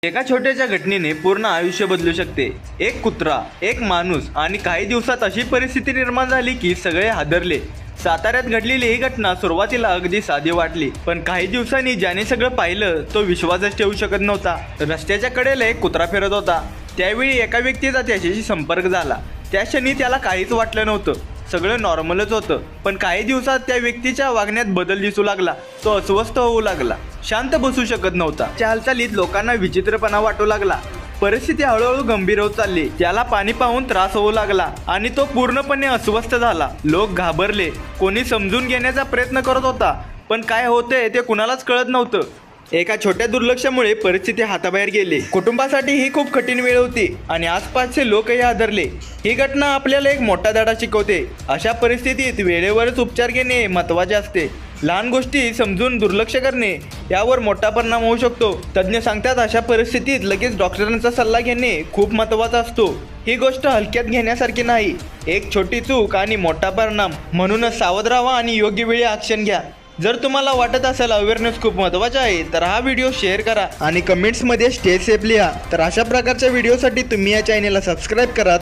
एका छोट्याशा घटनेने पूर्ण आयुष्य बदलू शकते। एक कुत्रा, एक माणूस आणि काही दिवसात अशी परिस्थिती निर्माण झाली की सगळे हादरले। साताऱ्यात घडलेली ही घटना सुरुवातीला अगदी साधी वाटली, पण काही दिवसांनी ज्याने सगळं पाहिलं तो विश्वासच ठेवू शकत नव्हता। रस्त्याच्या कडेला एक कुत्रा फिरत होता। त्यावेळी एका व्यक्तीचा त्याच्याशी संपर्क झाला। त्या क्षणी त्याला काहीच वाटलं नव्हतं, सगळं नॉर्मलच होतं। पण काही दिवसात त्या व्यक्तीच्या वागण्यात बदल दिसू लागला। तो अस्वस्थ होऊ लागला, शांत बसू शकत नव्हता। त्या हालचालीत लोकांना विचित्रपणा वाटू लागला। परिस्थिती हळूहळू गंभीर होत चालली। त्याला पाणी पाहून त्रास होऊ लागला आणि तो पूर्णपणे अस्वस्थ झाला। लोक घाबरले, कोणी समजून घेण्याचा प्रयत्न करत होता, पण काय होतंय ते कुणालाच कळत नव्हतं। एका छोट्या दुर्लक्षामुळे परिस्थिती हाताबाहेर गेली। कुटुंबासाठी ही खूप कठीण वेळ होती आणि आसपासचे लोकही हादरले। ही घटना आपल्याला एक मोठा धडा शिकवते। अशा परिस्थितीत वेळेवरच उपचार घेणे महत्त्वाचे असते। लहान गोष्टी समजून दुर्लक्ष करणे यावर मोठा परिणाम होऊ शकतो। तज्ज्ञ सांगतात अशा परिस्थितीत लगेच डॉक्टरांचा सल्ला घेणे खूप महत्त्वाचा असतो। ही गोष्ट हलक्यात घेण्यासारखी नाही, एक छोटी चूक आणि मोठा परिणाम। म्हणूनच सावध राहा आणि योग्य वेळी ॲक्शन घ्या। जर तुम्हाला वाटत असेल अवेअरनेस खूप महत्त्वाचा आहे तर हा व्हिडिओ शेअर करा आणि कमेंट्समध्ये स्टे सेफ लिहा। तर अशा प्रकारच्या व्हिडिओसाठी तुम्ही या चॅनेलला सबस्क्राईब करा।